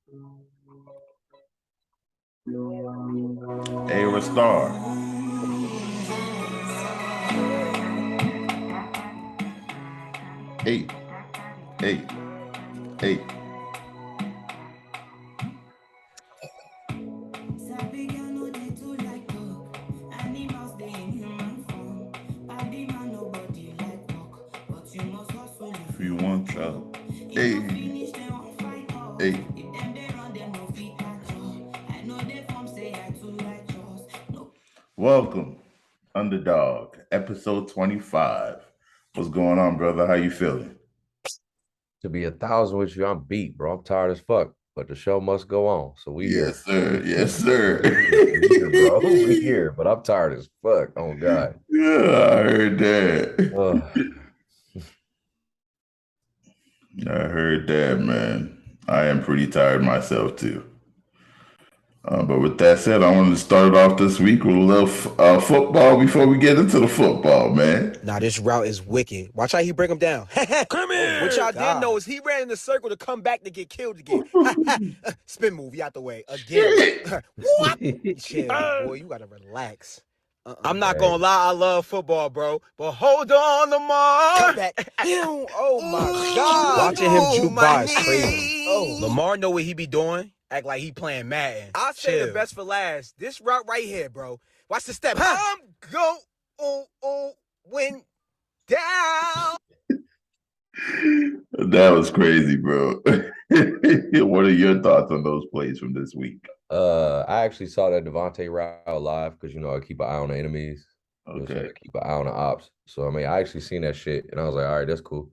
A Star. Eight, eight, eight. If you want trouble, hey, hey. Welcome, Underdog, episode 25. What's going on, brother? How you feeling? To be 1,000 with you, I'm beat, bro. I'm tired as fuck, but the show must go on. So we here. Yes, sir. Yes, sir. We here, bro. We here, but I'm tired as fuck. Oh God. Yeah, I heard that. Ugh. I heard that, man. I am pretty tired myself too. But with that said, I wanted to start it off this week with a little football before we get into the football, man. Nah, this route is wicked. Watch how he break him down. Come here. What y'all God. didn't know is he ran in the circle to come back to get killed again. Spin move, you out the way again. What? Chill, boy. You gotta relax. I'm not gonna lie, I love football, bro. But hold on, Lamar. Come back. Oh my God. Watching him juke by is crazy. Oh, Lamar know what he be doing. Act like he playing Madden. I'll say the best for last. This route right here, bro. Watch the step. I'm going down. That was crazy, bro. What are your thoughts on those plays from this week? I actually saw that Devontae route live because I keep an eye on the enemies. Okay. Keep an eye on the ops. So I actually seen that shit and I was like, all right, that's cool.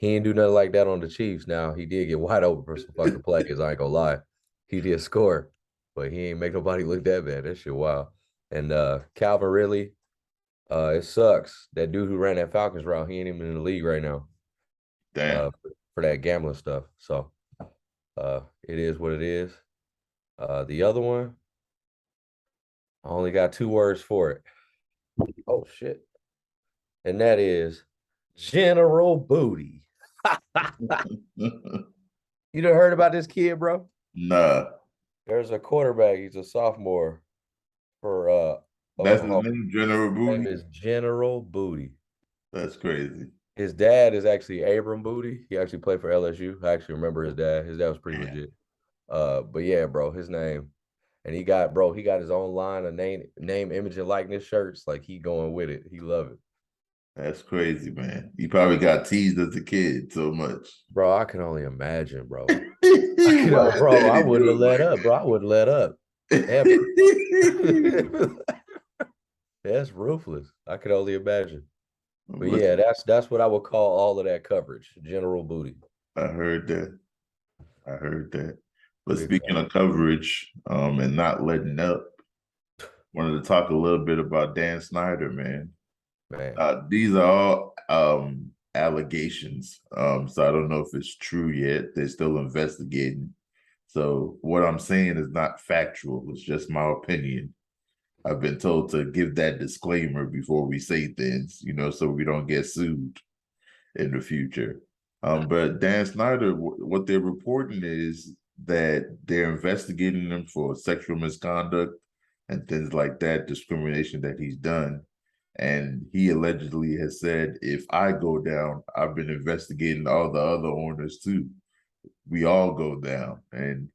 He didn't do nothing like that on the Chiefs. Now he did get wide open for some fucking plays. I ain't gonna lie. He did score, but he ain't make nobody look that bad. That shit wild. And Calvin Ridley, it sucks. That dude who ran that Falcons route, he ain't even in the league right now. Damn. For that gambling stuff. So it is what it is. The other one, I only got 2 words for it. Oh shit. And that is General Booty. You done heard about this kid, bro? Nah. There's a quarterback. He's a sophomore for That's his Oklahoma. name, General His name Booty. is General Booty. That's crazy. His dad is actually Abram Booty. He actually played for LSU. I actually remember his dad. His dad was pretty legit. But yeah, bro, his name. And he got his own line of name, image, and likeness shirts. Like he going with it. He love it. That's crazy, man. He probably got teased as a kid so much. Bro, I can only imagine, bro. I wouldn't have let up, bro. I wouldn't let up. Ever. That's ruthless. I could only imagine. But yeah, that's what I would call all of that coverage. General Booty. I heard that. But speaking of coverage, and not letting up, wanted to talk a little bit about Dan Snyder, man. These are all allegations. So I don't know if it's true yet. They're still investigating. So what I'm saying is not factual. It's just my opinion. I've been told to give that disclaimer before we say things, so we don't get sued in the future. But Dan Snyder, what they're reporting is that they're investigating him for sexual misconduct and things like that, discrimination that he's done. And he allegedly has said, if I go down, I've been investigating all the other owners too. We all go down. And,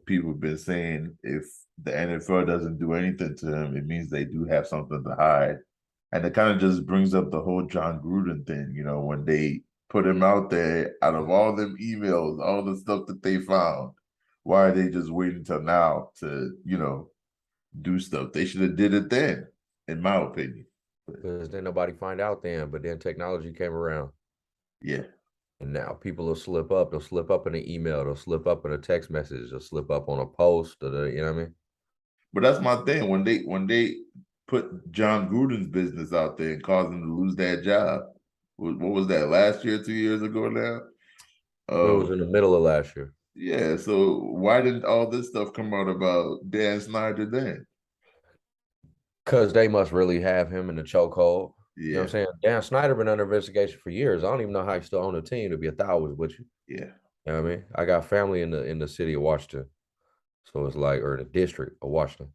people have been saying if the NFL doesn't do anything to him, it means they do have something to hide. And it kind of just brings up the whole John Gruden thing, when they put him out there, out of all them emails, all the stuff that they found, why are they just waiting till now to, do stuff? They should have did it then, in my opinion. Because then nobody find out then, but then technology came around. Yeah. And now people will slip up. They'll slip up in an email. They'll slip up in a text message. They'll slip up on a post. Or you know what I mean? But that's my thing. When they put John Gruden's business out there and caused him to lose that job, what was that, last year, 2 years ago now? It was in the middle of last year. Yeah, so why didn't all this stuff come out about Dan Snyder then? Because they must really have him in the chokehold. Yeah. You know what I'm saying? Dan Snyder been under investigation for years. I don't even know how he's still on the team, to be 1,000 with you. Yeah. You know what I mean? I got family in the city of Washington. So it's like, or the district of Washington.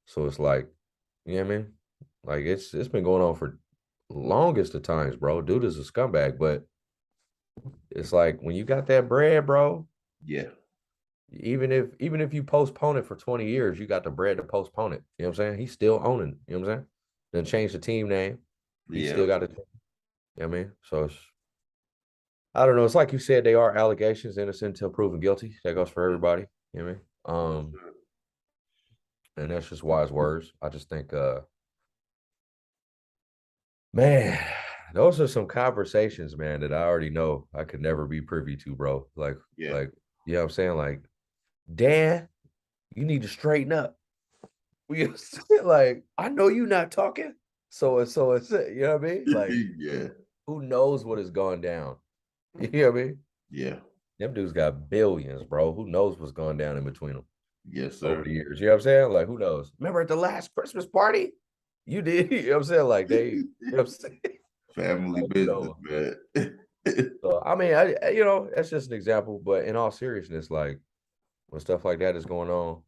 So it's like, you know what I mean? Like it's been going on for longest of times, bro. Dude is a scumbag, but it's like when you got that bread, bro. Yeah. Even if you postpone it for 20 years, you got the bread to postpone it. You know what I'm saying? He's still owning. You know what I'm saying? Then change the team name. He Yeah. still got it. You know what I mean? So it's I don't know. It's like you said, they are allegations, innocent until proven guilty. That goes for everybody. You know what I mean? And that's just wise words. I just think man, those are some conversations, man, that I already know I could never be privy to, bro. Like, you know what I'm saying? Like, Dan, you need to straighten up. We like, I know you're not talking. So it's you know what I mean? Like, yeah. Who knows what has gone down? You know what I mean? Yeah. Them dudes got billions, bro. Who knows what's gone down in between them? Yes, sir. Over the years. You know what I'm saying? Like, who knows? Remember at the last Christmas party? You did. You know what I'm saying? Like you know what I'm saying? Family business, man. So I mean, you know, that's just an example. But in all seriousness, like when stuff like that is going on,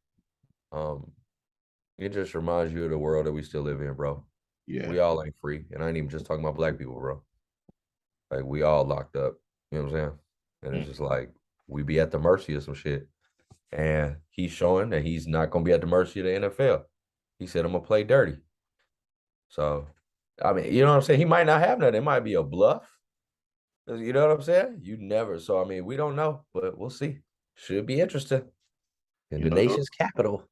it just reminds you of the world that we still live in, bro. Yeah. We all ain't free. And I ain't even just talking about black people, bro. Like we all locked up. You know what I'm saying? And it's just like we be at the mercy of some shit. And he's showing that he's not gonna be at the mercy of the NFL. He said, I'm gonna play dirty. So I mean, you know what I'm saying? He might not have that. It might be a bluff. You know what I'm saying? You never. So I mean, we don't know, but we'll see. Should be interesting. In the nation's capital.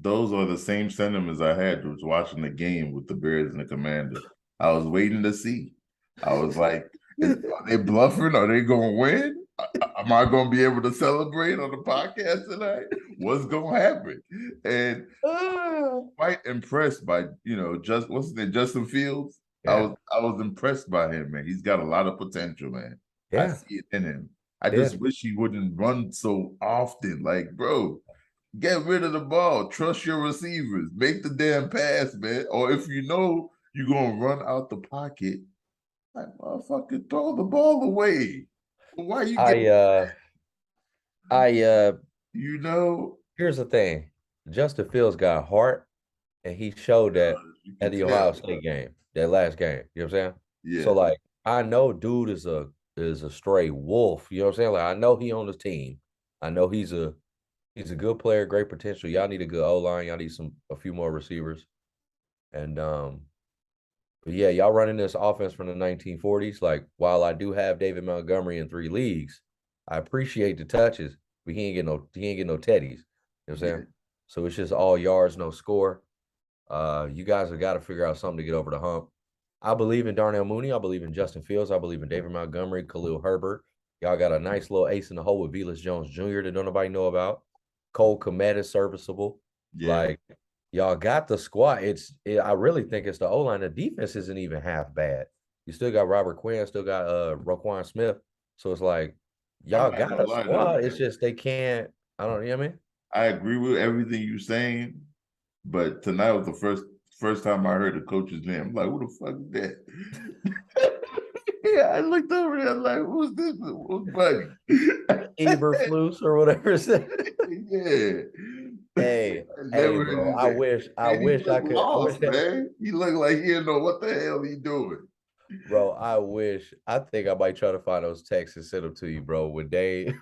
Those are the same sentiments I had was watching the game with the Bears and the Commanders. I was waiting to see. I was like, are they bluffing? Are they going to win? Am I going to be able to celebrate on the podcast tonight? What's going to happen? And quite impressed by, Justin Fields. Yeah. I was impressed by him, man. He's got a lot of potential, man. Yeah. I see it in him. I just wish he wouldn't run so often. Like, bro, get rid of the ball. Trust your receivers. Make the damn pass, man. Or if you know you're going to run out the pocket, like, motherfucker, throw the ball away. Why you here's the thing. Justin Fields got heart, and he showed that at the Ohio State game, that last game. You know what I'm saying? Yeah. So, like, I know dude is a stray wolf. You know what I'm saying? Like, I know he on the team. I know he's a good player, great potential. Y'all need a good O-line. Y'all need a few more receivers. And but yeah, y'all running this offense from the 1940s. Like, while I do have David Montgomery in 3 leagues, I appreciate the touches, but he ain't get no teddies. You know what I'm saying? So it's just all yards, no score. You guys have got to figure out something to get over the hump. I believe in Darnell Mooney. I believe in Justin Fields. I believe in David Montgomery, Khalil Herbert. Y'all got a nice little ace in the hole with Velus Jones Jr. that don't nobody know about. Cole Kmet is serviceable. Yeah. Like, y'all got the squad. I really think it's the O-line. The defense isn't even half bad. You still got Robert Quinn, still got Roquan Smith. So it's like, y'all got a squad. It's just they can't. You know what I mean? I agree with everything you're saying, but tonight was the first time I heard the coach's name. I'm like, who the fuck is that? Yeah, I looked over there, like, who's this? Who's Buddy? Eberflus or whatever. Yeah. Hey, bro, I wish I could. Lost, man. He looked like he didn't know what the hell he doing. Bro, I think I might try to find those texts and send them to you, bro. When they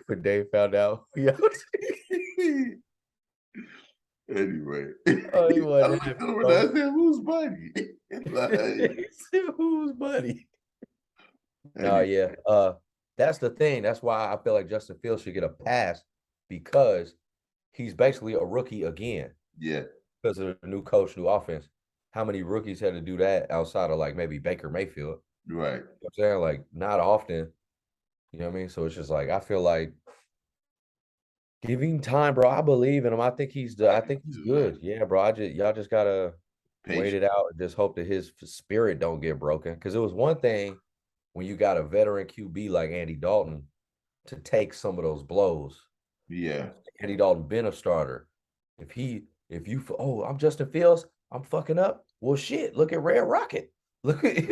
found out. Anyway. Oh, he wasn't I said, who's Buddy? Like, who's Buddy? Oh, yeah. That's the thing. That's why I feel like Justin Fields should get a pass, because he's basically a rookie again. Yeah. Because of the new coach, new offense. How many rookies had to do that outside of like maybe Baker Mayfield? Right. You know what I'm saying? Like, not often. You know what I mean? So it's just like, I feel like give him time, bro. I believe in him. I think he's good. Yeah, bro. Y'all just gotta wait it out and just hope that his spirit don't get broken. Because it was one thing when you got a veteran QB like Andy Dalton to take some of those blows. Yeah. Andy Dalton been a starter. I'm Justin Fields, I'm fucking up. Well, shit, look at Red Rocket. Look at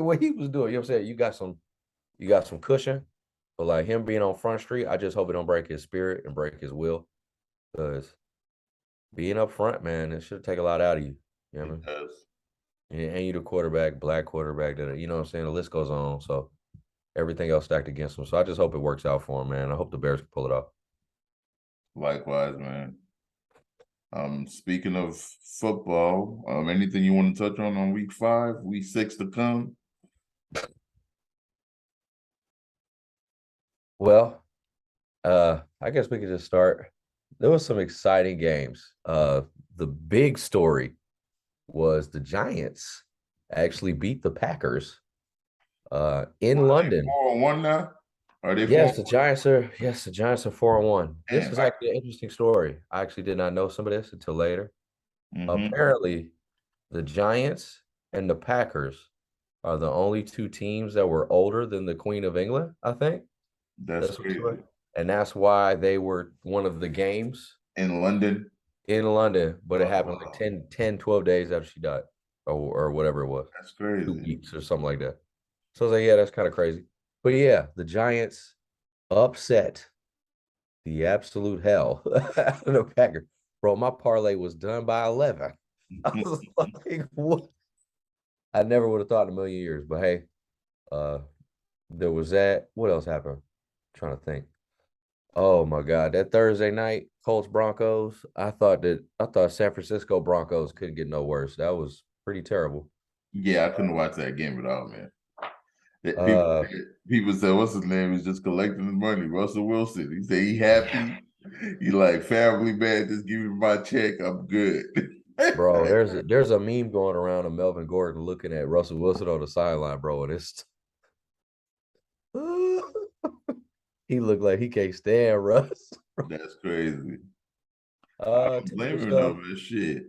what he was doing. You know what I'm saying? You got some cushion. So like him being on Front Street, I just hope it don't break his spirit and break his will. Because being up front, man, it should take a lot out of you. You know what I mean? Does. And you the quarterback, black quarterback, that you know what I'm saying? The list goes on. So everything else stacked against him. So I just hope it works out for him, man. I hope the Bears can pull it off. Likewise, man. Speaking of football, anything you want to touch on week 5, week 6 to come? Well, I guess we could just start. There was some exciting games. The big story was the Giants actually beat the Packers in London. 4-1 now? Are they Yes, 4-1? the Giants are 4-1. This Man, is actually an interesting story. I actually did not know some of this until later. Apparently, the Giants and the Packers are the only 2 teams that were older than the Queen of England, I think. That's crazy. And that's why they were one of the games in London. But it happened like 10, 12 days after she died or whatever it was. That's crazy. 2 weeks or something like that. So I was like, yeah, that's kind of crazy. But yeah, the Giants upset the absolute hell out of the Packers. Bro, my parlay was done by 11. I was like, what? I never would have thought in a million years. But hey, there was that. What else happened? I'm trying to think. Oh my God, that Thursday night, Colts Broncos. I thought San Francisco Broncos couldn't get no worse. That was pretty terrible. Yeah, I couldn't watch that game at all, man. People said, what's his name? He's just collecting his money. Russell Wilson. He said he happy. He like, family man, just give me my check. I'm good. Bro, there's a meme going around of Melvin Gordon looking at Russell Wilson on the sideline, bro, and it's he looked like he can't stand Russ. That's crazy. I don't blame him though, man. Shit.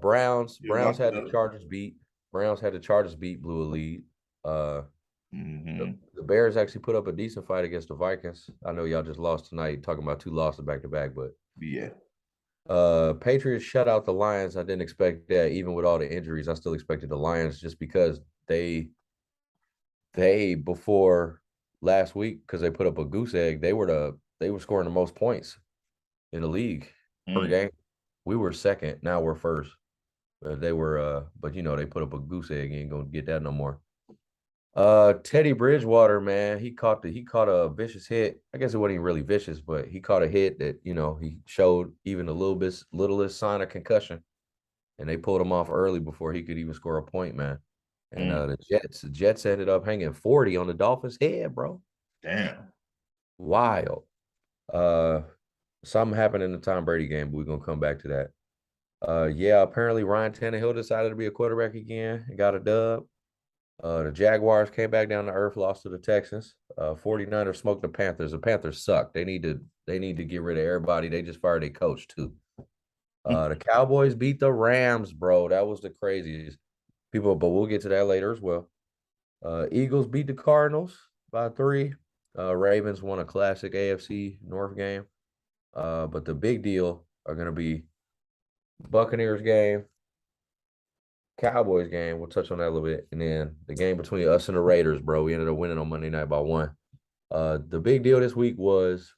Browns had the Chargers beat. Blew a lead. The Bears actually put up a decent fight against the Vikings. I know y'all just lost tonight, talking about 2 losses back to back, but yeah. Patriots shut out the Lions. I didn't expect that, even with all the injuries. I still expected the Lions just because they before last week, because they put up a goose egg, they were scoring the most points in the league per game. We were second. Now we're first. They were, but you know, they put up a goose egg. You ain't gonna get that no more. Teddy Bridgewater, man, he caught a vicious hit. I guess it wasn't even really vicious, but he caught a hit that, you know, he showed even the littlest sign of concussion, and they pulled him off early before he could even score a point, man. And the Jets ended up hanging 40 on the Dolphins' head, bro. Damn. Wild. Something happened in the Tom Brady game, but we're gonna come back to that. Yeah, apparently Ryan Tannehill decided to be a quarterback again and got a dub. The Jaguars came back down to earth, lost to the Texans. 49ers smoked the Panthers. The Panthers suck. They need to get rid of everybody. They just fired their coach too. The Cowboys beat the Rams, bro. That was the craziest. But we'll get to that later as well. Eagles beat the Cardinals by 3. Ravens won a classic AFC North game. But the big deal are going to be Buccaneers game, Cowboys game. We'll touch on that a little bit. And then the game between us and the Raiders, bro. We ended up winning on Monday night by 1. The big deal this week was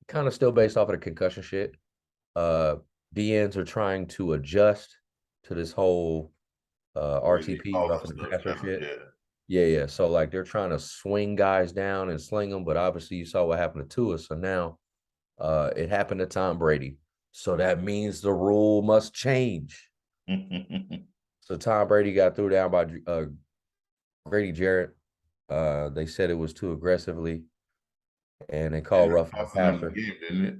kind of still based off of the concussion shit. DNs are trying to adjust to this whole RTP, roughing the passer shit. Yeah. So like they're trying to swing guys down and sling them, but obviously you saw what happened to Tua. So now it happened to Tom Brady. So that means the rule must change. So Tom Brady got threw down by Grady Jarrett. They said it was too aggressively, and they called roughing the passer. Didn't it?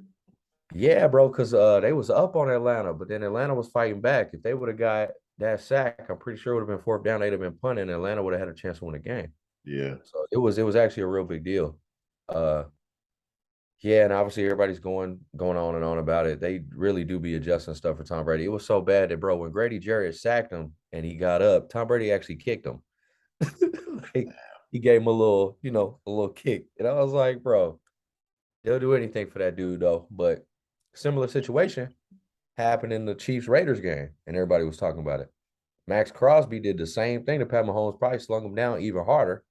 Yeah, bro, because they was up on Atlanta, but then Atlanta was fighting back. If they would have got that sack, I'm pretty sure it would have been 4th down. They'd have been punting, and Atlanta would have had a chance to win the game. Yeah. So it was actually a real big deal. Yeah, and obviously everybody's going on and on about it. They really do be adjusting stuff for Tom Brady. It was so bad that, bro, when Grady Jarrett sacked him and he got up, Tom Brady actually kicked him. Like, he gave him a little kick. And I was like, bro, they'll do anything for that dude, though. But similar situation happened in the Chiefs-Raiders game, and everybody was talking about it. Max Crosby did the same thing to Pat Mahomes, probably slung him down even harder.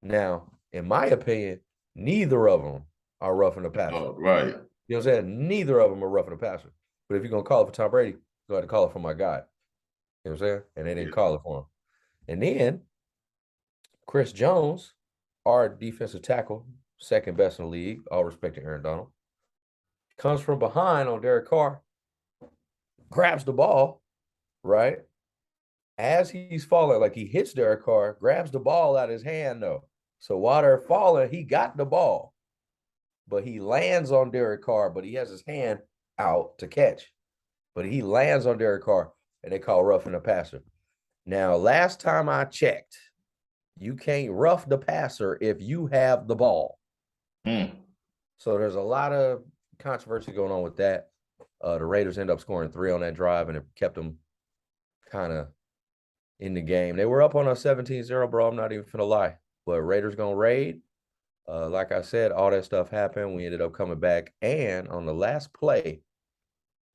Now, in my opinion, neither of them are roughing the passer. Oh, right. You know what I'm saying? Neither of them are roughing the passer. But if you're going to call it for Tom Brady, go ahead and call it for my guy. You know what I'm saying? And they didn't call it for him. And then Chris Jones, our defensive tackle, second best in the league, all respect to Aaron Donald, comes from behind on Derek Carr, grabs the ball, right? As he's falling, like he hits Derek Carr, grabs the ball out of his hand, though. So while they're falling, he got the ball, but he lands on Derek Carr, but he has his hand out to catch. But he lands on Derek Carr, and they call roughing the passer. Now, last time I checked, you can't rough the passer if you have the ball. So there's a lot of controversy going on with that. The Raiders end up scoring 3 on that drive, and it kept them kind of in the game. They were up on a 17-0, bro. I'm not even finna lie. But Raiders gonna raid. Like I said, all that stuff happened. We ended up coming back. And on the last play,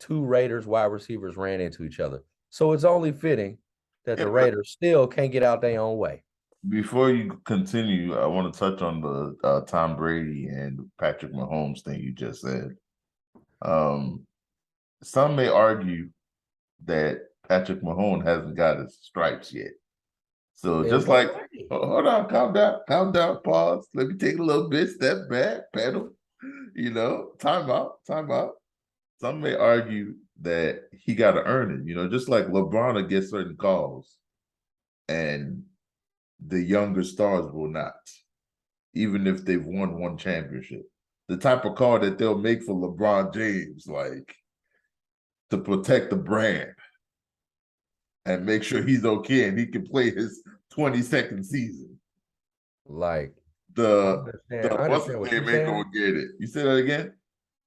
2 Raiders wide receivers ran into each other. So it's only fitting that the Raiders still can't get out their own way. Before you continue, I want to touch on the Tom Brady and Patrick Mahomes thing you just said. Some may argue that Patrick Mahomes hasn't got his stripes yet. So just like, hold on, calm down, pause. Let me take a little bit, step back, pedal, time out. Some may argue that he got to earn it, just like LeBron will get certain calls and the younger stars will not, even if they've won one championship. The type of call that they'll make for LeBron James, like to protect the brand and make sure he's okay and he can play his 22nd season. Like the what's the name ain't gonna get it. You say that again?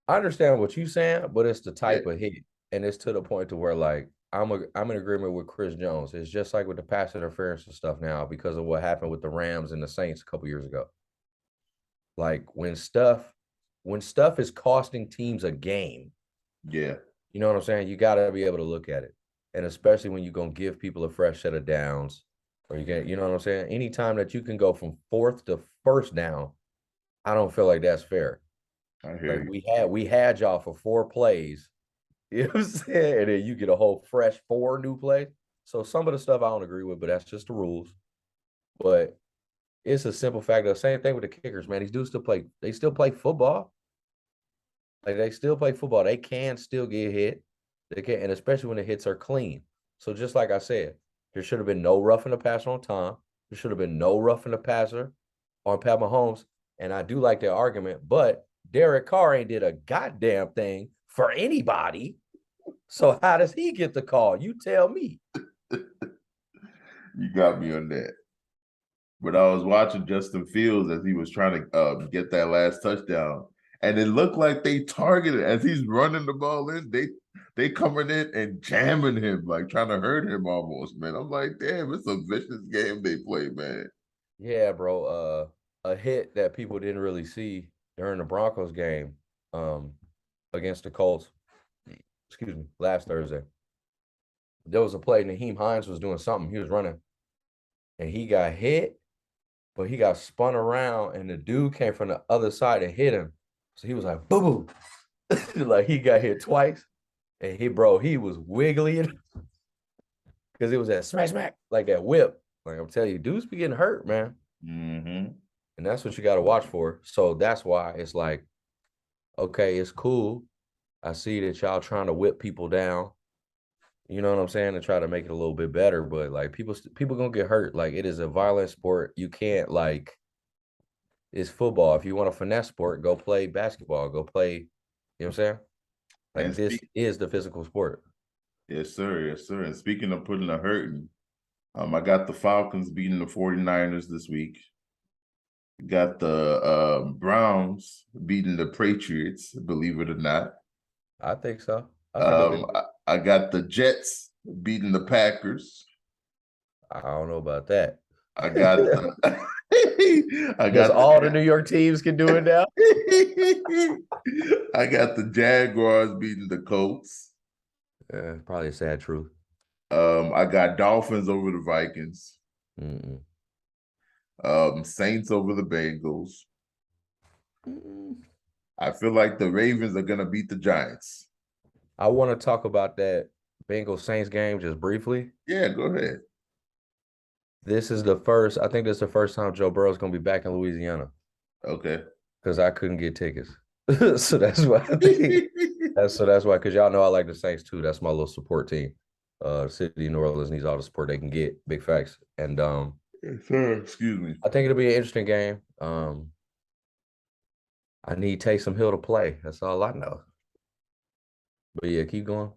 I understand what you're saying, but it's the type of hit, and it's to the point to where like I'm in agreement with Chris Jones. It's just like with the pass interference and stuff now because of what happened with the Rams and the Saints a couple years ago. Like when stuff is costing teams a game. Yeah. You know what I'm saying? You got to be able to look at it. And especially when you're going to give people a fresh set of downs or you know what I'm saying? Anytime that you can go from 4th to 1st down, I don't feel like that's fair. I hear you. We had y'all for 4 plays. You know what I'm saying? And then you get a whole fresh 4 new plays. So some of the stuff I don't agree with, but that's just the rules. But it's a simple fact. The same thing with the kickers, man. These dudes they still play football. Like they still play football. They can still get hit. They can, and especially when the hits are clean. So just like I said, there should have been no roughing the passer on Tom. There should have been no roughing the passer on Pat Mahomes. And I do like that argument, but Derek Carr ain't did a goddamn thing for anybody. So how does he get the call? You tell me. You got me on that. But I was watching Justin Fields as he was trying to get that last touchdown. And it looked like they targeted as he's running the ball in. They coming in and jamming him, like trying to hurt him almost, man. I'm like, damn, it's a vicious game they play, man. Yeah, bro. A hit that people didn't really see during the Broncos game against the Colts, last Thursday. There was a play, Nyheim Hines was doing something. He was running, and he got hit, but he got spun around, and the dude came from the other side and hit him. So he was like, boo-boo. Like he got hit twice. And he was wiggling because it was that smack, like that whip. Like I'm telling you, dudes be getting hurt, man. Mm-hmm. And that's what you got to watch for. So that's why it's like, okay, it's cool. I see that y'all trying to whip people down. You know what I'm saying? And try to make it a little bit better. But like people gonna get hurt. Like it is a violent sport. You can't it's football. If you want a finesse sport, go play basketball. Go play, you know what I'm saying? Like this is the physical sport. Yes, sir. Yes, sir. And speaking of putting a hurting, I got the Falcons beating the 49ers this week. Got the Browns beating the Patriots, believe it or not. I think so. I got the Jets beating the Packers. I don't know about that. I got all the New York teams can do it now. I got the Jaguars beating the Colts. Probably a sad truth. I got Dolphins over the Vikings. Mm-mm. Saints over the Bengals. Mm. I feel like the Ravens are gonna beat the Giants. I want to talk about that Bengals Saints game just briefly. Yeah, go ahead. This is I think this is the first time Joe Burrow is going to be back in Louisiana. Okay. Because I couldn't get tickets. So that's why I think that's why, because y'all know I like the Saints too. That's my little support team. The city of New Orleans needs all the support they can get. Big facts. And excuse me. I think it'll be an interesting game. I need Taysom Hill to play. That's all I know. But yeah, keep going.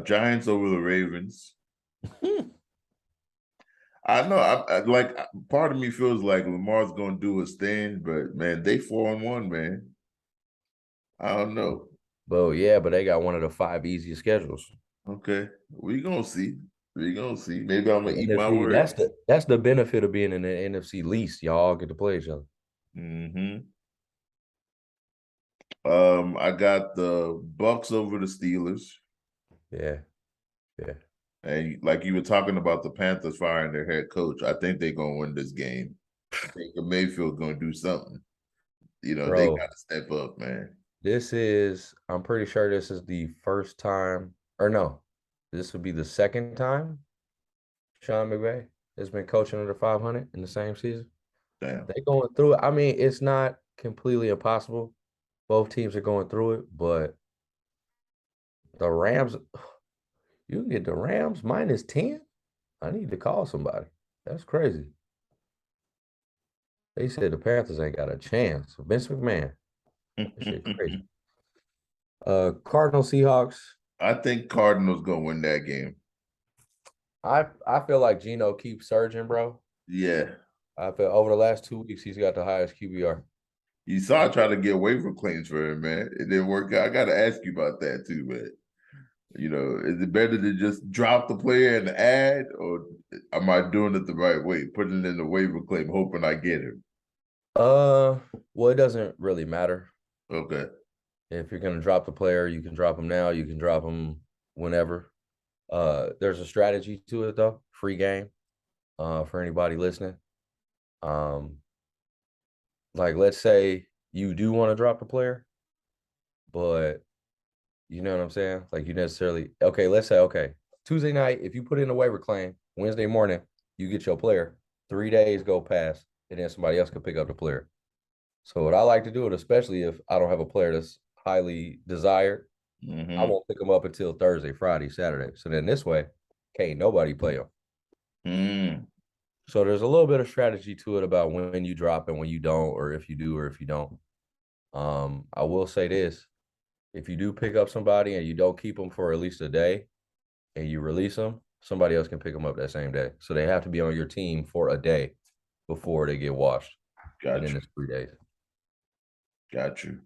Giants over the Ravens. I know. I like. Part of me feels like Lamar's going to do his thing, but man, they 4-1, man. I don't know. But yeah, but they got one of the 5 easiest schedules. Okay, we gonna see. We gonna see. Maybe I'm gonna eat my NFC, words. That's the benefit of being in the NFC least. Y'all get to play each other. Mm-hmm. I got the Bucks over the Steelers. Yeah. And like you were talking about the Panthers firing their head coach, I think they're gonna win this game. I think Mayfield's gonna do something. You know, they gotta step up, man. I'm pretty sure this is the first time, or no, this would be the second time Sean McVay has been coaching under 500 in the same season. Damn. They're going through it. I mean, it's not completely impossible. Both teams are going through it, but the Rams, you can get the Rams -10. I need to call somebody. That's crazy. They said the Panthers ain't got a chance. Vince McMahon. That shit crazy. Cardinals, Seahawks. I think Cardinals gonna win that game. I feel like Geno keeps surging, bro. Yeah. I feel over the last 2 weeks he's got the highest QBR. You saw I try to get waiver claims for him, man. It didn't work out. I gotta ask you about that too, man. You know, is it better to just drop the player and add, or am I doing it the right way? Putting it in the waiver claim, hoping I get him. Well, it doesn't really matter. Okay. If you're gonna drop the player, you can drop him now. You can drop him whenever. There's a strategy to it though. Free game. For anybody listening. Like let's say you do want to drop the player, but you know what I'm saying? Like you necessarily let's say Tuesday night, if you put in a waiver claim, Wednesday morning, you get your player, 3 days go past, and then somebody else can pick up the player. So what I like to do it, especially if I don't have a player that's highly desired, I won't pick them up until Thursday, Friday, Saturday. So then this way, can't nobody play them. So there's a little bit of strategy to it about when you drop and when you don't, or if you do or if you don't. I will say this. If you do pick up somebody and you don't keep them for at least a day and you release them, somebody else can pick them up that same day. So they have to be on your team for a day before they get washed. Got and you. then it's 3 days. Got you.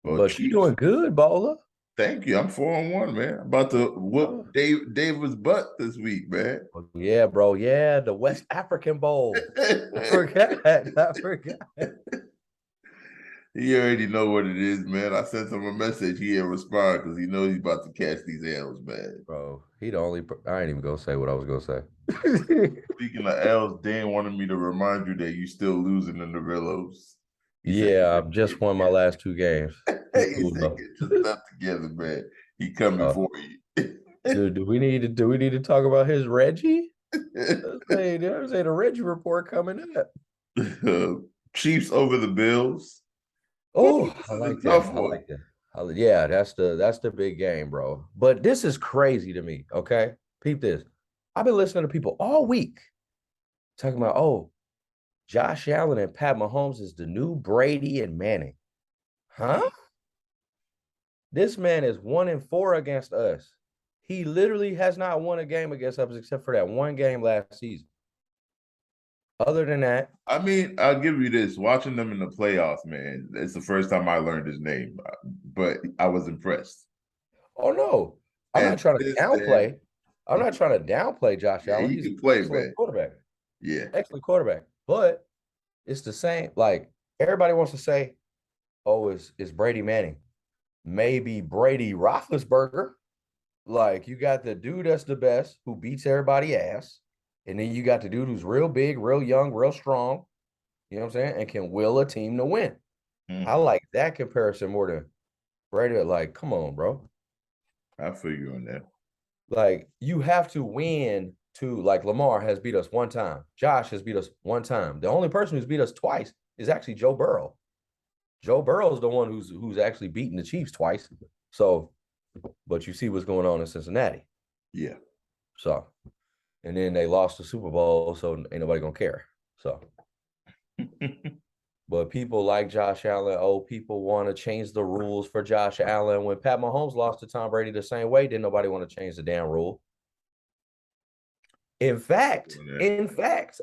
Well, but you doing good, Bola. Thank you. I'm 4-1, man. About to whoop David's butt this week, man. Yeah, bro. Yeah, the West African Bowl. I forgot. He already know what it is, man. I sent him a message. He didn't respond because he knows he's about to catch these L's, man. Bro, he the only. I ain't even gonna say what I was gonna say. Speaking of L's, Dan wanted me to remind you that you still losing in the Rillos. Yeah, I've just won my last 2 games. He said, get your stuff together, man. He coming for you. Dude, do we need to talk about his Reggie? There's a Reggie report coming up. Chiefs over the Bills. Oh, I like that. Yeah, that's the big game, bro. But this is crazy to me. Okay, peep this. I've been listening to people all week talking about, Josh Allen and Pat Mahomes is the new Brady and Manning. Huh? This man is 1-4 against us. He literally has not won a game against us except for that one game last season. Other than that, I mean, I'll give you this. Watching them in the playoffs, man, it's the first time I learned his name, but I was impressed. Oh no, I'm not trying to downplay. I'm not trying to downplay Josh Allen. He can play, man. Quarterback. Yeah, excellent quarterback. But it's the same. Like everybody wants to say, it's Brady Manning. Maybe Brady Roethlisberger. Like you got the dude that's the best who beats everybody ass. And then you got the dude who's real big, real young, real strong. You know what I'm saying? And can will a team to win. I like that comparison more than Brady. Like, come on, bro. I feel you on that. Like, you have to win to, like, Lamar has beat us one time. Josh has beat us one time. The only person who's beat us twice is actually Joe Burrow. Joe Burrow is the one who's actually beaten the Chiefs twice. So, but you see what's going on in Cincinnati. Yeah. So, and then they lost the Super Bowl, so ain't nobody gonna care. So, but people like Josh Allen. People want to change the rules for Josh Allen. When Pat Mahomes lost to Tom Brady the same way, didn't nobody want to change the damn rule. In fact,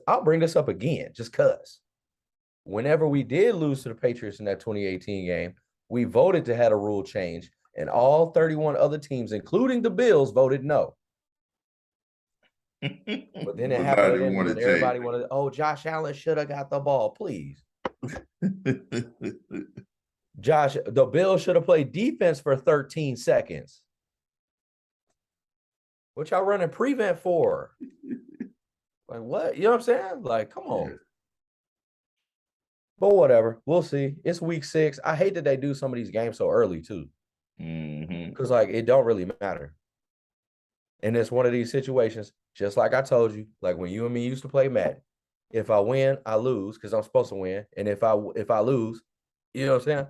I'll bring this up again just because. Whenever we did lose to the Patriots in that 2018 game, we voted to have a rule change, and all 31 other teams, including the Bills, voted no. But then it happened again, and everybody wanted, Josh Allen should have got the ball, please. The Bills should have played defense for 13 seconds. What y'all running prevent for? Like, what? You know what I'm saying? Like, come on. Yeah. But whatever. We'll see. It's week 6. I hate that they do some of these games so early, too. Because, like, it don't really matter. And it's one of these situations, just like I told you, like when you and me used to play Madden. If I win, I lose because I'm supposed to win. And if I lose, you know what I'm saying?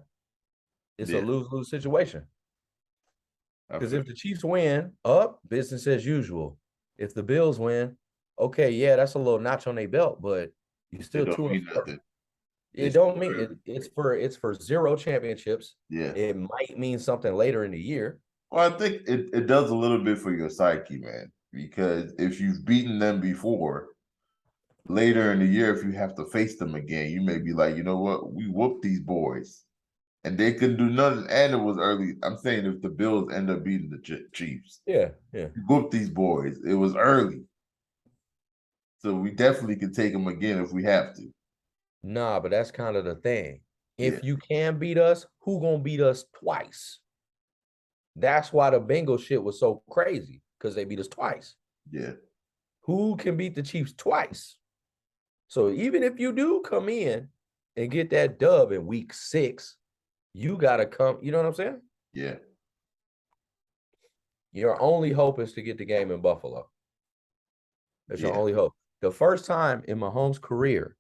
It's a lose-lose situation. Because if the Chiefs win, business as usual. If the Bills win, okay, yeah, that's a little notch on their belt, but you still 2-4. It don't mean it's for 0 championships. Yeah. It might mean something later in the year. Well, I think it does a little bit for your psyche, man, because if you've beaten them before, later in the year, if you have to face them again, you may be like, you know what, we whooped these boys, and they couldn't do nothing, and it was early. I'm saying if the Bills end up beating the Chiefs, you whooped these boys, it was early, so we definitely can take them again if we have to. Nah, but that's kind of the thing. If you can beat us, who gonna beat us twice? That's why the Bengals shit was so crazy, because they beat us twice. Yeah. Who can beat the Chiefs twice? So even if you do come in and get that dub in week 6, you got to come. You know what I'm saying? Yeah. Your only hope is to get the game in Buffalo. That's your only hope. The first time in Mahomes' career,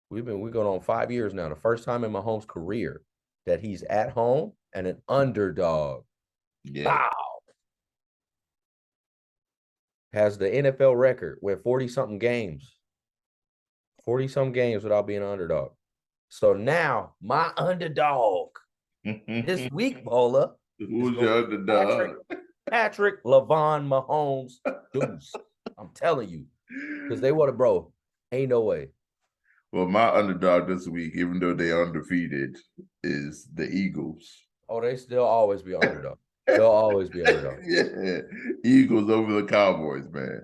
we're going on 5 years now. The first time in Mahomes' career that he's at home and an underdog. Yeah. Wow. Has the NFL record with 40-something games. 40-some games without being an underdog. So now my underdog this week, Bola. Who's your underdog? Patrick LaVon Mahomes Deuce. I'm telling you. Because they would have, bro. Ain't no way. Well, my underdog this week, even though they're undefeated, is the Eagles. Oh, they still always be underdog. They'll always be underdog. Yeah. Eagles over the Cowboys, man.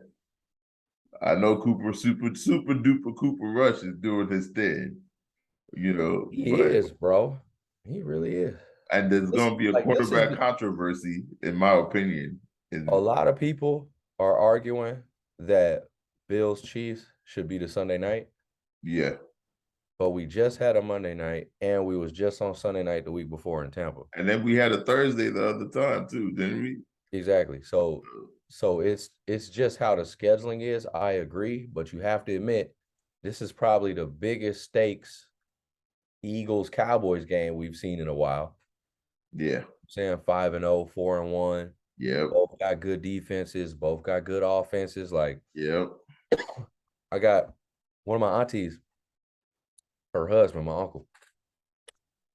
I know super duper Cooper Rush is doing his thing. You know. He is, bro. He really is. And there's going to be a quarterback controversy, in my opinion. A lot of people are arguing that Bills Chiefs should be the Sunday night. Yeah. But we just had a Monday night, and we was just on Sunday night the week before in Tampa. And then we had a Thursday the other time too, didn't we? Exactly. So it's just how the scheduling is. I agree, but you have to admit this is probably the biggest stakes Eagles-Cowboys game we've seen in a while. Yeah. I'm saying 5-0, 4-1. Yeah. Both got good defenses. Both got good offenses. Like, yep. I got one of my aunties, her husband, my uncle.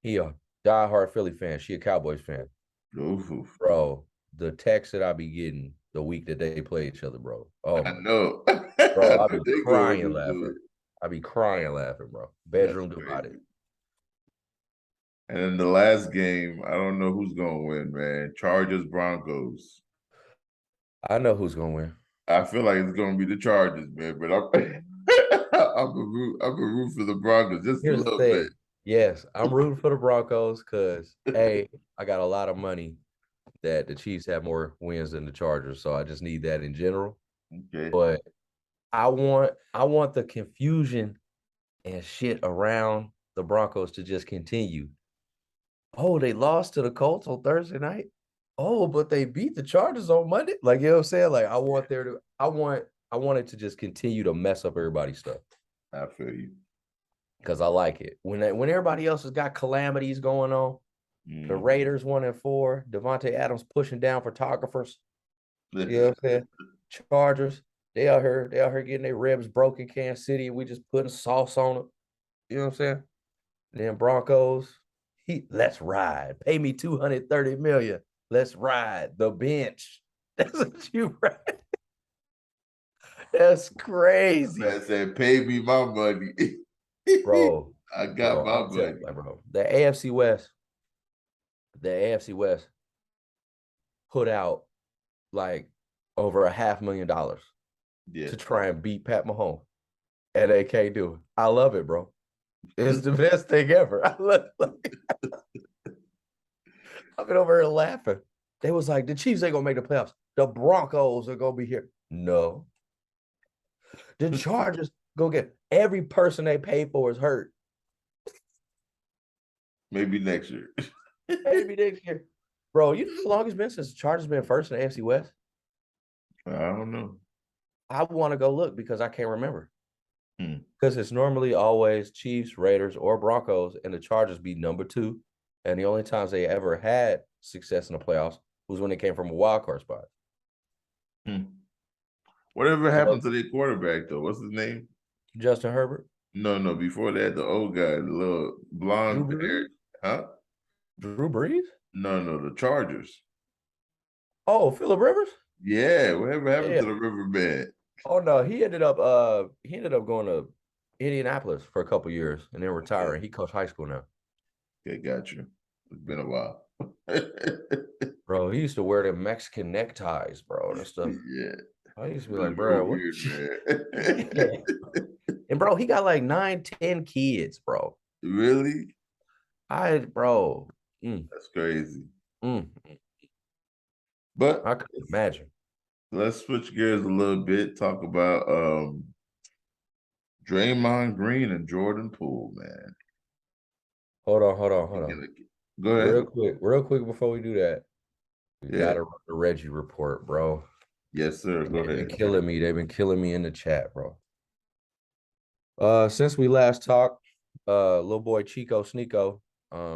He a diehard Philly fan. She a Cowboys fan. Ooh. Bro, the text that I be getting the week that they play each other, bro. Oh, I know. Bro, I be crying laughing. I be crying laughing, bro. Bedroom divided. And in the last game, I don't know who's gonna win, man. Chargers, Broncos. I know who's gonna win. I feel like it's gonna be the Chargers, man. But I'm a root for the Broncos just a little bit. Yes, I'm rooting for the Broncos because I got a lot of money that the Chiefs have more wins than the Chargers, so I just need that in general. Okay. But I want the confusion and shit around the Broncos to just continue. Oh, they lost to the Colts on Thursday night. Oh, but they beat the Chargers on Monday. Like, you know what I'm saying? Like, I want it to just continue to mess up everybody's stuff. I feel you. Because I like it. When everybody else has got calamities going on, the Raiders 1-4, Devontae Adams pushing down photographers. You know what I'm saying? Chargers, they out here getting their ribs broken, Kansas City, and we just putting sauce on it. You know what I'm saying? And then Broncos, let's ride. Pay me $230 million. Let's ride the bench. That's what you ride. That's crazy. I said, pay me my money. Bro. I got my money. Bro. The AFC West put out like over $500,000 to try and beat Pat Mahomes. And they can't do it. I love it, bro. It's the best thing ever. I love it. I've been over here laughing. They was like, the Chiefs ain't gonna make the playoffs. The Broncos are gonna be here. No. The Chargers go get every person they paid for is hurt. Maybe next year. Maybe next year. Bro, you know how long it's been since the Chargers been first in the AFC West? I don't know. I want to go look because I can't remember. Because it's normally always Chiefs, Raiders, or Broncos, and the Chargers be number 2. And the only times they ever had success in the playoffs was when they came from a wild card spot. Whatever happened to their quarterback, though? What's his name? Justin Herbert? No. Before that, the old guy, the little blonde hair. Huh? Drew Brees? No, the Chargers. Oh, Phillip Rivers? Yeah, whatever happened to the Riverbed? Oh no, he ended up going to Indianapolis for a couple years and then retiring. Okay. He coached high school now. Okay, got you. It's been a while. Bro, he used to wear them Mexican neckties, bro, and stuff. Yeah. I used to be like, bro, what? Weird, and bro, he got like 9-10 kids, bro. Really? That's crazy. But I could imagine. Let's switch gears a little bit. Talk about Draymond Green and Jordan Poole, man. Hold on. Go ahead. Real quick before we do that. We gotta run the Reggie report, bro. Yes, sir. Go ahead. They've been killing me in the chat, bro. Since we last talked, little boy Chico Sneeko,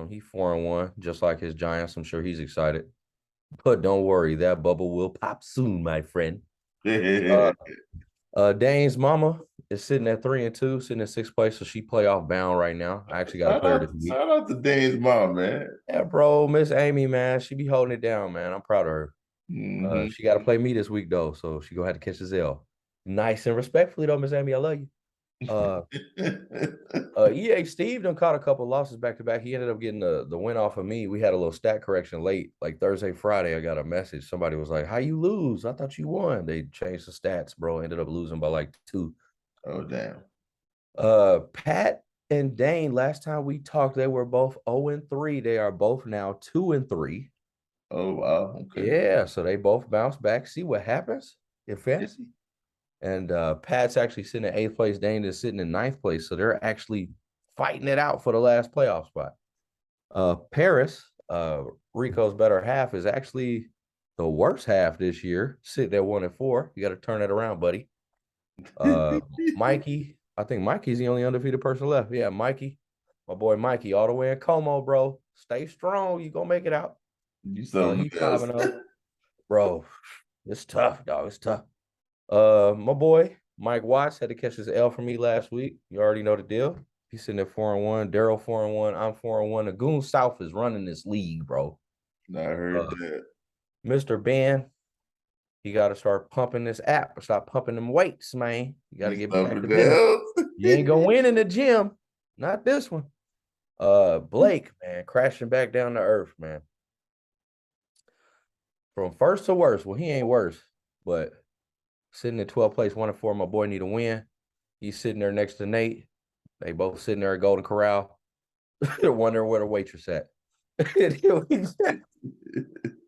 he 4-1, just like his Giants. I'm sure he's excited. But don't worry, that bubble will pop soon, my friend. Dane's mama is sitting at 3-2, sitting in 6th place, so she playoff bound right now. I actually got a player this week. Shout out to Dane's mom, man. Yeah, bro, Miss Amy, man, she be holding it down, man. I'm proud of her. She got to play me this week though, so she gonna have to catch his L. Nice and respectfully though, Miss Amy, I love you. EA Steve done caught a couple losses back to back. He ended up getting the win off of me. We had a little stat correction late, like Thursday, Friday. I got a message. Somebody was like, "How you lose? I thought you won." They changed the stats, bro. Ended up losing by like 2. Oh damn. Pat and Dane. Last time we talked, they were both 0-3. They are both now 2-3. Oh wow. Okay. Yeah, so they both bounce back. See what happens in fantasy. And Pat's actually sitting in 8th place. Dane is sitting in 9th place. So they're actually fighting it out for the last playoff spot. Paris, Rico's better half, is actually the worst half this year, sitting at 1-4. You got to turn that around, buddy. Mikey, I think Mikey's the only undefeated person left. Yeah, Mikey, my boy Mikey, all the way in Como, bro. Stay strong. You going to make it out. You something else. Bro, it's tough, dog. It's tough. My boy Mike Watts had to catch his L for me last week. You already know the deal. He's sitting at 4-1. Daryl 4-1. I'm 4-1. The Goon South is running this league, bro. I heard that. Mr. Ben, you got to start pumping this app. Stop pumping them weights, man. You got to get back to business. You ain't gonna win in the gym. Not this one. Blake, man, crashing back down to earth, man. From first to worst. Well, he ain't worse, but sitting in 12th place, 1-4. My boy need a win. He's sitting there next to Nate. They both sitting there at Golden Corral. They're wondering where the waitress at. And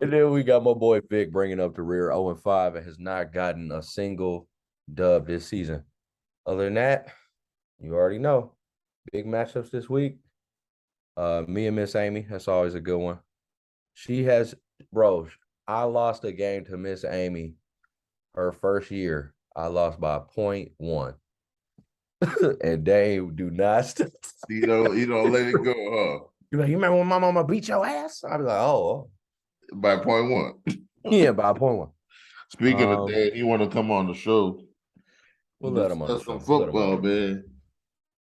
then we got my boy Vic bringing up the rear 0-5 and has not gotten a single dub this season. Other than that, you already know. Big matchups this week. Me and Miss Amy, that's always a good one. Bro, I lost a game to Miss Amy her first year. I lost by 0.1. And they do not stop. You don't let it go, huh? You're like, you remember when my mama beat your ass? I'll be like, oh. By 0.1. Yeah, by 0.1. Speaking of that, he want to come on the show. We'll let him on the show. Some football, man.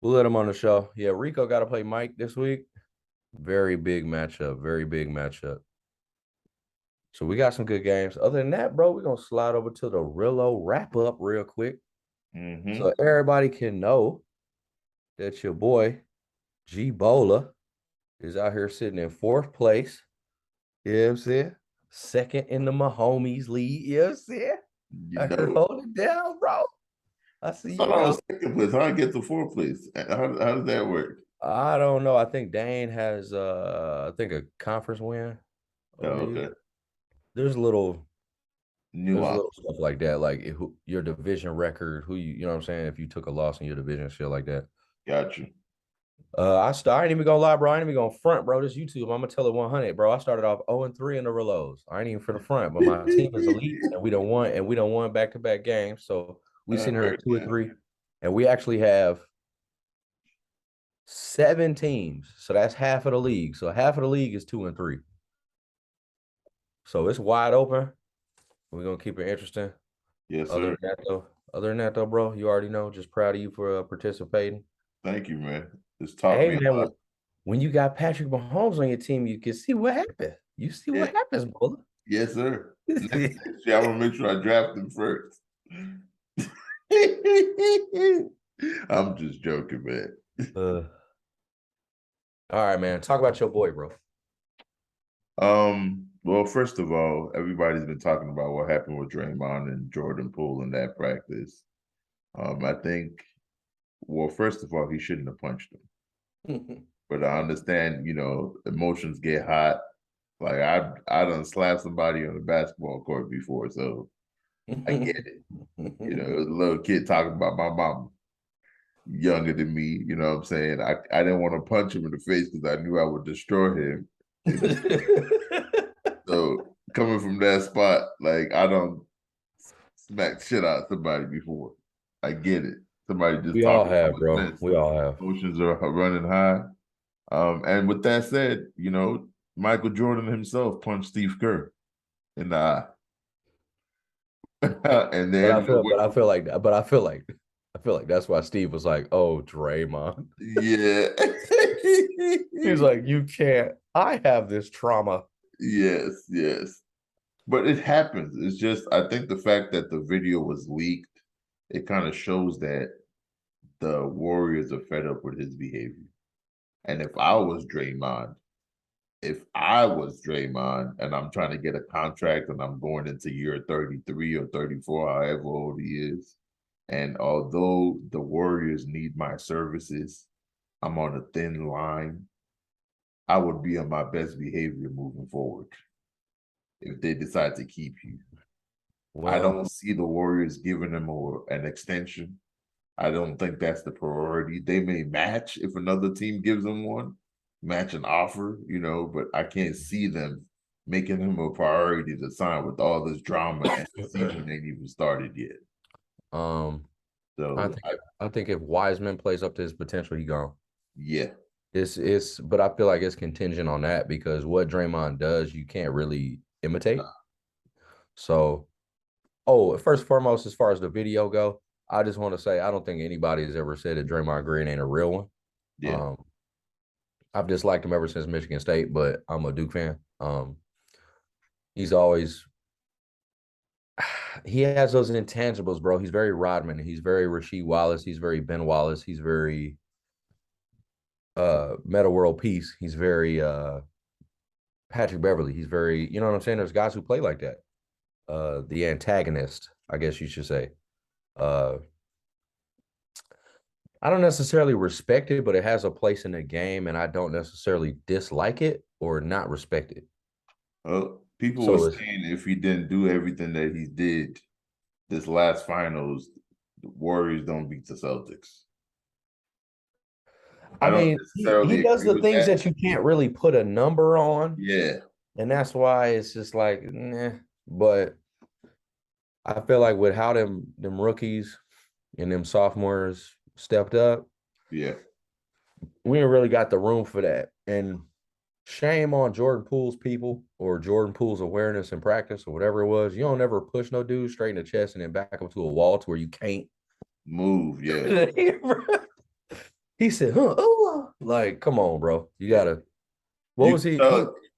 We'll let him on the show. Yeah, Rico got to play Mike this week. Very big matchup. Very big matchup. So we got some good games. Other than that, bro, we're going to slide over to the Rillo wrap-up real quick. So everybody can know that your boy, G Bola, is out here sitting in 4th place. You know what I'm saying? 2nd in the Mahomes league. You know what I'm saying? Hold it down, bro. I see you. I was 2nd place. How I get to 4th place? How does that work? I don't know. I think Dane has a conference win. Okay. There's little nuance, stuff like that, like your division record, you know what I'm saying? If you took a loss in your division, shit like that. Got you. I ain't even gonna lie, bro. I ain't even gonna front, bro. This YouTube, I'm gonna tell it 100, bro. I started off 0-3 in the Relos. I ain't even for the front, but my team is elite, and we don't won back-to-back games. So we sitting here at 2-3, and we actually have 7 teams. So that's half of the league. So half of the league is 2-3. So it's wide open. We're gonna keep it interesting. Yes, sir. Other than that, though, bro, you already know. Just proud of you for participating. Thank you, man. It's taught me a lot. When you got Patrick Mahomes on your team, you can see what happened. You see what happens, brother. Yes, sir. Next year, I want to make sure I draft him first. I'm just joking, man. All right, man. Talk about your boy, bro. Well, first of all, everybody's been talking about what happened with Draymond and Jordan Poole in that practice. I think, well, first of all, he shouldn't have punched him. But I understand, emotions get hot. Like I done slapped somebody on the basketball court before, so I get it. It was a little kid talking about my mom, younger than me. You know what I'm saying? I didn't want to punch him in the face because I knew I would destroy him. So coming from that spot, like I don't smack shit out of somebody before. I get it. Somebody just we all have, bro. We all have. Emotions are running high. And with that said, Michael Jordan himself punched Steve Kerr in the eye. And then I feel like that's why Steve was like, "Oh, Draymond." Yeah. He's like, "You can't. I have this trauma." Yes. But it happens. It's just, I think the fact that the video was leaked, it kind of shows that the Warriors are fed up with his behavior. And if I was Draymond and I'm trying to get a contract and I'm going into year 33 or 34, however old he is, and although the Warriors need my services, I'm on a thin line, I would be on my best behavior moving forward if they decide to keep you. Well, I don't see the Warriors giving him an extension. I don't think that's the priority. They may match if another team gives them one, match an offer, but I can't see them making him a priority to sign with all this drama and the season ain't even started yet. So I think if Wiseman plays up to his potential, he gone. Yeah. But I feel like it's contingent on that because what Draymond does, you can't really imitate. So, first and foremost, as far as the video go, I just want to say I don't think anybody has ever said that Draymond Green ain't a real one. Yeah. I've disliked him ever since Michigan State, but I'm a Duke fan. He has those intangibles, bro. He's very Rodman. He's very Rasheed Wallace. He's very Ben Wallace. He's very Metta World Peace. He's very Patrick Beverly. He's very, you know what I'm saying? There's guys who play like that. The antagonist, I guess you should say. I don't necessarily respect it, but it has a place in the game, and I don't necessarily dislike it or not respect it. People were saying if he didn't do everything that he did this last finals, the Warriors don't beat the Celtics. I don't mean, he necessarily does agree the with things that. that you can't really put a number on. Yeah. And that's why it's just like, nah. But I feel like with how them rookies and them sophomores stepped up, Yeah. we ain't really got the room for that. And shame on Jordan Poole's people or Jordan Poole's awareness in practice or whatever it was. You don't ever push no dude straight in the chest and then back up to a wall to where you can't move. Yeah. He said, huh, oh, like, come on, bro. You gotta. What was he?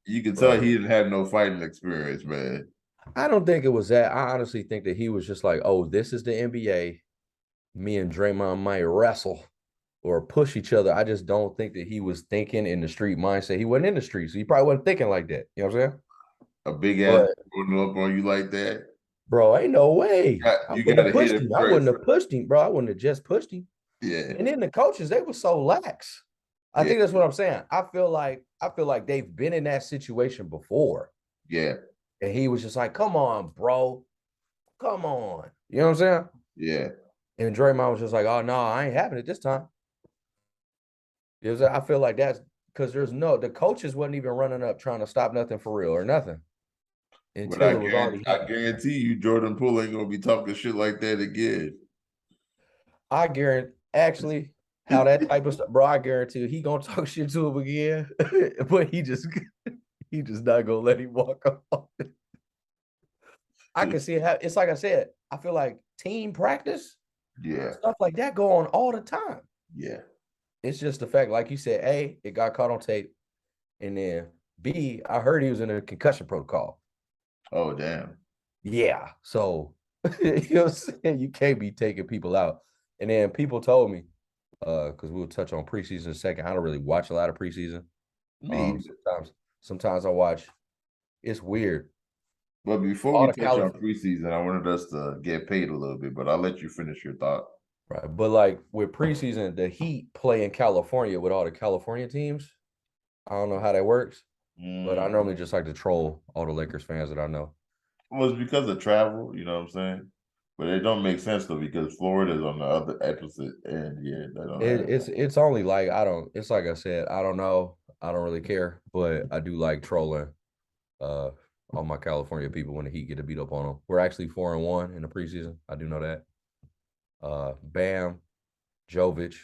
You can tell he didn't have no fighting experience, man. I don't think it was that. I honestly think that he was just like, oh, this is the NBA. Me and Draymond might wrestle or push each other. I just don't think that he was thinking in the street mindset. He wasn't in the street, so he probably wasn't thinking like that. You know what I'm saying? A big ass rolling up on you like that, bro. Ain't no way. You gotta hit him. I wouldn't have pushed him, bro. I wouldn't have just pushed him. Yeah. And then the coaches, they were so lax. I think that's what I'm saying. I feel like they've been in that situation before. Yeah. And he was just like, come on, bro. Come on. You know what I'm saying? Yeah. And Draymond was just like, oh, no, I ain't having it this time. You know what I'm saying? I feel like that's because the coaches wasn't even running up trying to stop nothing for real or nothing. Until it was already I guarantee you Jordan Poole ain't going to be talking shit like that again. I guarantee, actually, how that type of stuff, bro, I guarantee he going to talk shit to him again, but he just not going to let him walk off. I can see how it's like I said, I feel like team practice, stuff like that go on all the time. Yeah. It's just the fact, like you said, A, it got caught on tape. And then B, I heard he was in a concussion protocol. Oh, damn. Yeah. So, you know what I'm saying? You can't be taking people out. And then people told me, because we'll touch on preseason in a second. I don't really watch a lot of preseason. Sometimes I watch. It's weird. But before we touch on preseason, I wanted us to get paid a little bit, but I'll let you finish your thought. Right. But like with preseason, the Heat play in California with all the California teams. I don't know how that works, but I normally just like to troll all the Lakers fans that I know. Well, it's because of travel, you know what I'm saying? But it don't make sense though because Florida is on the other opposite end. Yeah, it's only like it's like I said, I don't know. I don't really care, but I do like trolling all my California people when the Heat get to beat up on them. We're actually 4-1 in the preseason. I do know that. Bam, Jovic.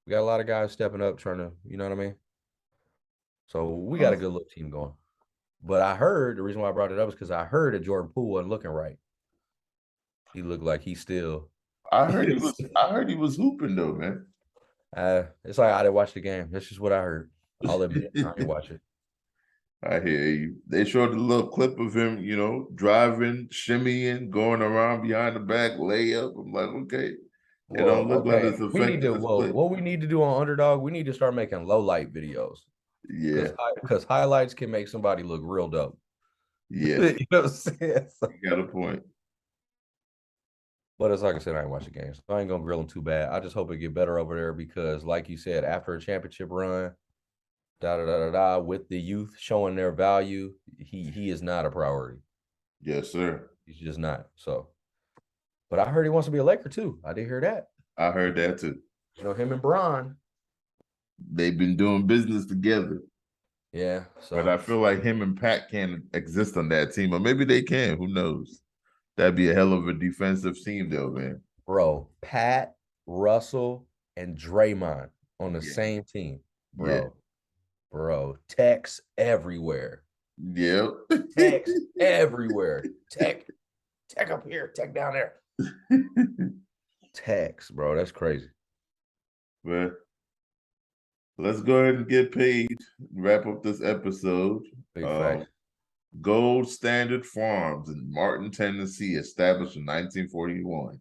We got a lot of guys stepping up trying to, you know what I mean? So we got a good little team going. But I heard, the reason why I brought it up is because I heard that Jordan Poole wasn't looking right. He looked like he still. I heard he was hooping though, man. It's like I didn't watch the game. That's just what I heard. I'll admit I didn't watch it. I hear you. They showed a little clip of him, you know, driving, shimmying, going around behind the back, layup. I'm like, okay. It don't look like it's effective. What we need to do on Underdog, we need to start making low light videos. Yeah. Because highlights can make somebody look real dope. Yeah. You know what I'm saying? So, you got a point. But it's like I said, I ain't watching games. So I ain't going to grill them too bad. I just hope it get better over there because, like you said, after a championship run, with the youth showing their value, he is not a priority. Yes, sir. He's just not. So, but I heard he wants to be a Laker too. I did hear that. I heard that too. You know, him and Bron. They've been doing business together. Yeah. So, but I feel like him and Pat can't exist on that team, or maybe they can. Who knows? That'd be a hell of a defensive team, though, man. Bro, Pat, Russell, and Draymond on the same team, bro. Yeah. Bro, techs everywhere. Yep. Techs everywhere. Tech up here, tech down there. Techs, bro. That's crazy. Well, let's go ahead and get paid. Wrap up this episode. Big fact. Gold Standard Farms in Martin, Tennessee, established in 1941.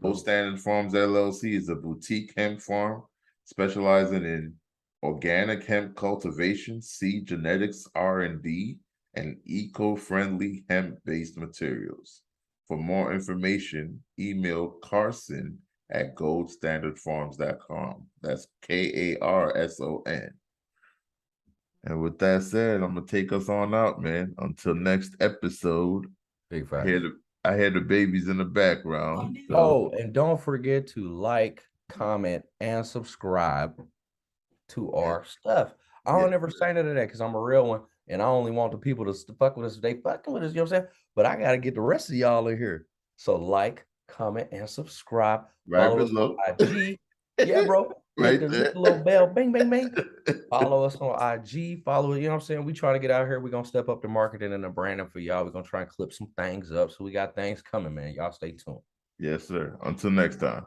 Gold Standard Farms LLC is a boutique hemp farm specializing in organic hemp cultivation, seed genetics, R&D, and eco-friendly hemp-based materials. For more information, email Carson at goldstandardfarms.com. That's Karson. And with that said, I'm going to take us on out, man. Until next episode. Big fact. I had the babies in the background. So. Oh, and don't forget to like, comment, and subscribe to our stuff. I don't ever say none of that because I'm a real one, and I only want the people to fuck with us if they fucking with us, you know what I'm saying? But I gotta get the rest of y'all in here. So like, comment, and subscribe. Right Follow below. us on IG. Yeah, bro. Right hit there. the little bell. Bang, bang, bang. Follow us on IG. Follow it. You know what I'm saying? We trying to get out here. We're gonna step up the marketing and the branding for y'all. We're gonna try and clip some things up. So we got things coming, man. Y'all stay tuned. Yes, sir. Until next time.